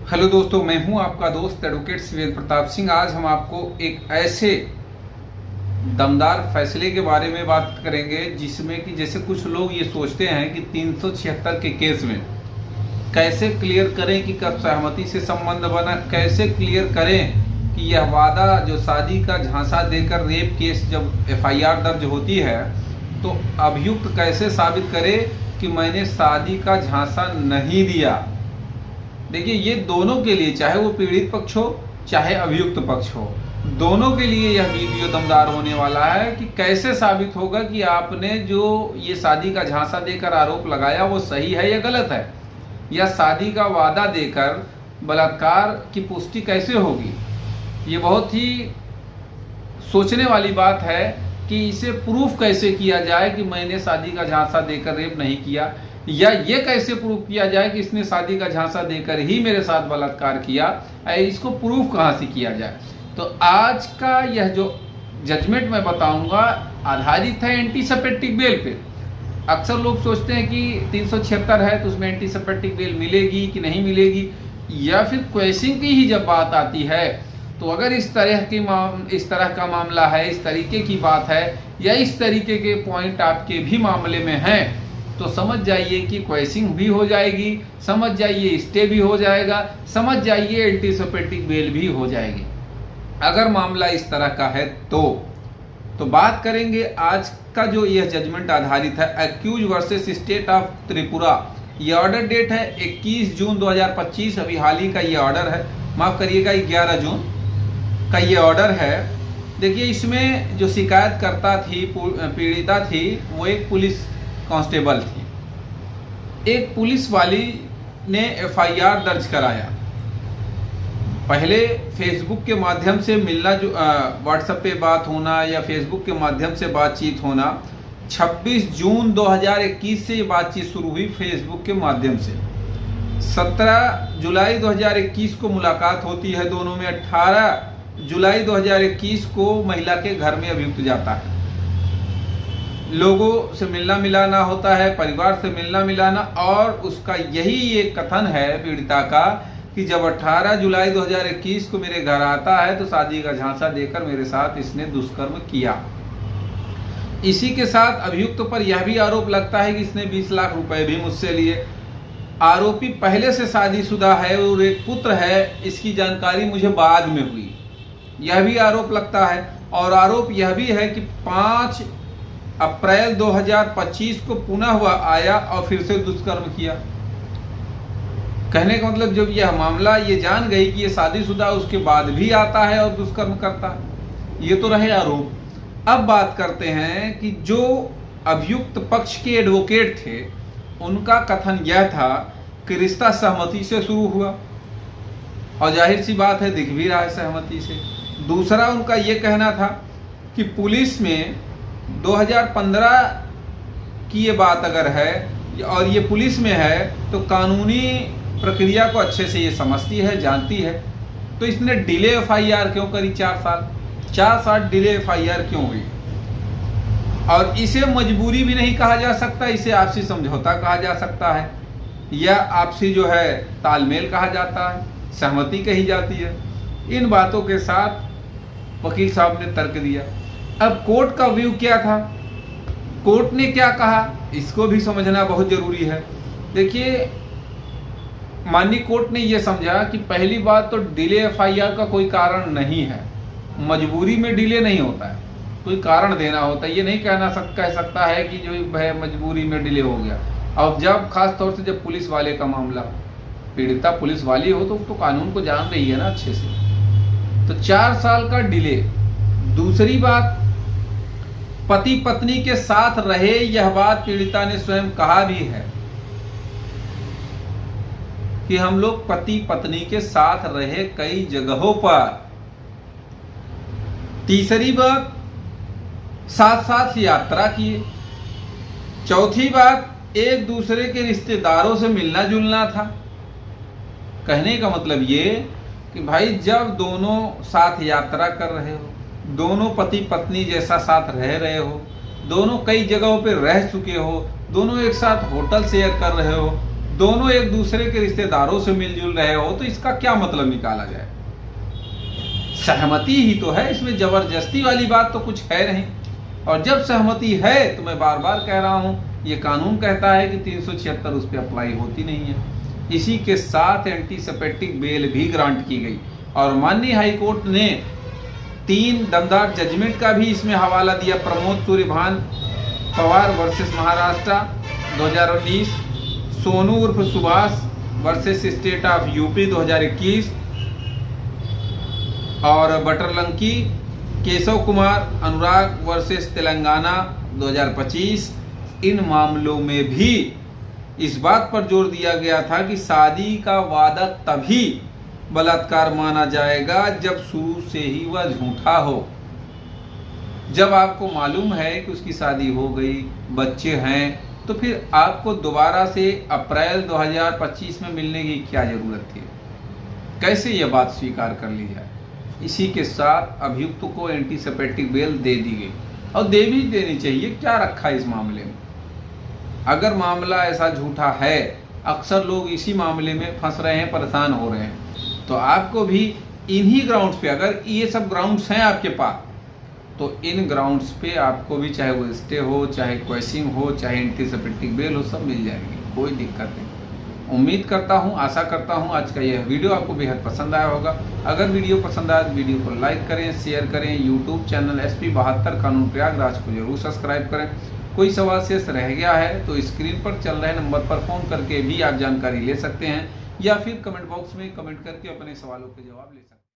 Hello दोस्तों, मैं हूं आपका दोस्त एडवोकेट शिवेंद्र प्रताप सिंह। आज हम आपको एक ऐसे दमदार फैसले के बारे में बात करेंगे जिसमें कि जैसे कुछ लोग ये सोचते हैं कि 376 के केस में कैसे क्लियर करें कि कब सहमति से संबंध बना, कैसे क्लियर करें कि यह वादा जो शादी का झांसा देकर रेप केस जब एफआईआर दर्ज होती है तो अभियुक्त कैसे साबित करे कि मैंने शादी का झांसा नहीं दिया। देखिए, ये दोनों के लिए, चाहे वो पीड़ित पक्ष हो चाहे अभियुक्त पक्ष हो, दोनों के लिए यह वीडियो दमदार होने वाला है कि कैसे साबित होगा कि आपने जो ये शादी का झांसा देकर आरोप लगाया वो सही है या गलत है, या शादी का वादा देकर बलात्कार की पुष्टि कैसे होगी। ये बहुत ही सोचने वाली बात है कि इसे प्रूफ कैसे किया जाए कि मैंने शादी का झांसा देकर रेप नहीं किया, या ये कैसे प्रूफ किया जाए कि इसने शादी का झांसा देकर ही मेरे साथ बलात्कार किया। इसको प्रूफ कहाँ से किया जाए। तो आज का यह जो जजमेंट मैं बताऊंगा आधारित है एंटीसिपेटिक बेल पे। अक्सर लोग सोचते हैं कि 376 है तो उसमें एंटीसिपेटिक बेल मिलेगी कि नहीं मिलेगी, या फिर क्वेश्चन की ही जब बात आती है तो अगर इस तरह का मामला है, इस तरीके की बात है, या इस तरीके के पॉइंट आपके भी मामले में हैं, तो समझ जाइए कि क्वेश्चन भी हो जाएगी, समझ जाइए स्टे भी हो जाएगा, समझ जाइए एंटीसिपेटिक बेल भी हो जाएगी। अगर मामला इस तरह का है तो बात करेंगे आज का जो यह जजमेंट आधारित है accuse versus state of Tripura. ये ऑर्डर डेट है 21 जून 2025। अभी हाल ही का ये ऑर्डर है, माफ करिएगा 11 जून का ये ऑर्डर है। देखिए, इसमें जो शिकायतकर्ता थी, पीड़िता थी, वो एक पुलिस कांस्टेबल थी। एक पुलिस वाली ने एफआईआर दर्ज कराया। पहले फेसबुक के माध्यम से मिलना, जो व्हाट्सएप पे बात होना या फेसबुक के माध्यम से बातचीत होना, 26 जून 2021 से ये बातचीत शुरू हुई फेसबुक के माध्यम से। 17 जुलाई 2021 को मुलाकात होती है दोनों में। 18 जुलाई 2021 को महिला के घर में अभियुक्त जाता है। लोगों से मिलना मिलाना होता है, परिवार से मिलना मिलाना, और उसका यही एक कथन है पीड़िता का कि जब 18 जुलाई 2021 को मेरे घर आता है तो शादी का झांसा देकर मेरे साथ इसने दुष्कर्म किया। इसी के साथ अभियुक्त पर यह भी आरोप लगता है कि इसने 20 लाख रुपए भी मुझसे लिए। आरोपी पहले से शादीशुदा है और एक पुत्र है, इसकी जानकारी मुझे बाद में हुई, यह भी आरोप लगता है। और आरोप यह भी है कि 5 अप्रैल 2025 को पुनः वह आया और फिर से दुष्कर्म किया। कहने का मतलब, जब यह मामला ये जान गई कि ये शादीशुदा, उसके बाद भी आता है और दुष्कर्म करता है। ये तो रहे आरोप। अब बात करते हैं कि जो अभियुक्त पक्ष के एडवोकेट थे उनका कथन यह था कि रिश्ता सहमति से शुरू हुआ, और जाहिर सी बात है दिख भी रहा है सहमति से। दूसरा उनका ये कहना था कि पुलिस में 2015 की ये बात अगर है और ये पुलिस में है तो कानूनी प्रक्रिया को अच्छे से ये समझती है, जानती है। तो इसने डिले एफआईआर क्यों करी? 4 साल डिले एफआईआर क्यों हुई? और इसे मजबूरी भी नहीं कहा जा सकता, इसे आपसी समझौता कहा जा सकता है, या आपसी जो है तालमेल कहा जाता है, सहमति कही जाती है। इन बातों के साथ वकील साहब ने तर्क दिया। अब कोर्ट का व्यू क्या था, कोर्ट ने क्या कहा, इसको भी समझना बहुत जरूरी है। देखिए, माननीय कोर्ट ने यह समझा कि पहली बात तो डिले एफआईआर का कोई कारण नहीं है, मजबूरी में डिले नहीं होता है, कोई कारण देना होता है। ये नहीं कह सकता है कि जो है मजबूरी में डिले हो गया। अब जब खास तौर से जब पुलिस वाले का मामला, पीड़िता पुलिस वाली हो तो कानून को जान रही है ना अच्छे से। तो 4 साल का डिले। दूसरी बात, पति पत्नी के साथ रहे, यह बात पीड़िता ने स्वयं कहा भी है कि हम लोग पति पत्नी के साथ रहे कई जगहों पर। तीसरी बात, साथ साथ यात्रा किए। चौथी बात, एक दूसरे के रिश्तेदारों से मिलना जुलना था। कहने का मतलब ये कि भाई, जब दोनों साथ यात्रा कर रहे हो, दोनों पति पत्नी जैसा साथ रह रहे हो, दोनों कई जगहों पे रह चुके हो, दोनों एक साथ होटल शेयर कर रहे हो, दोनों एक दूसरे के रिश्तेदारों से मिलजुल रहे हो तो इसका क्या मतलब निकाला जाए? सहमति ही तो है, इसमें जबरदस्ती वाली बात तो कुछ है नहीं। और जब सहमति है तो मैं बार बार कह रहा हूं, ये कानून कहता है कि 376 उस पर अप्लाई होती नहीं है। इसी के साथ एंटीसिपेटिक बेल भी ग्रांट की गई और माननीय हाईकोर्ट ने 3 दमदार जजमेंट का भी इसमें हवाला दिया। प्रमोद सूर्यभान पवार वर्सेस महाराष्ट्र 2019, सोनू उर्फ Subhash versus state of UP 2021 और बटरलंकी केशव कुमार अनुराग वर्सेस तेलंगाना 2025। इन मामलों में भी इस बात पर जोर दिया गया था कि शादी का वादा तभी बलात्कार माना जाएगा जब शुरू से ही वह झूठा हो। जब आपको मालूम है कि उसकी शादी हो गई, बच्चे हैं, तो फिर आपको दोबारा से अप्रैल 2025 में मिलने की क्या जरूरत थी? कैसे यह बात स्वीकार कर ली जाए? इसी के साथ अभियुक्त को एंटीसिपेटिक बेल दे दी गई और दे भी देनी चाहिए। क्या रखा इस मामले में? अगर मामला ऐसा झूठा है, अक्सर लोग इसी मामले में फंस रहे हैं, परेशान हो रहे हैं, तो आपको भी इन्हीं ग्राउंड्स पे, अगर ये सब ग्राउंड्स हैं आपके पास, तो इन ग्राउंड्स पे आपको भी, चाहे वो स्टे हो, चाहे क्वेशिंग हो, चाहे एंटीसिपेटिक बेल हो, सब मिल जाएगी, कोई दिक्कत नहीं। उम्मीद करता हूँ, आशा करता हूँ आज का यह वीडियो आपको बेहद पसंद आया होगा। अगर वीडियो पसंद आया तो वीडियो को लाइक करें, शेयर करें। यूट्यूब चैनल SP 72 कानून प्रयागराज को जरूर सब्सक्राइब करें। कोई सवाल शेष रह गया है तो स्क्रीन पर चल रहे नंबर पर फ़ोन करके भी आप जानकारी ले सकते हैं या फिर कमेंट बॉक्स में कमेंट करके अपने सवालों के जवाब ले सकते हैं।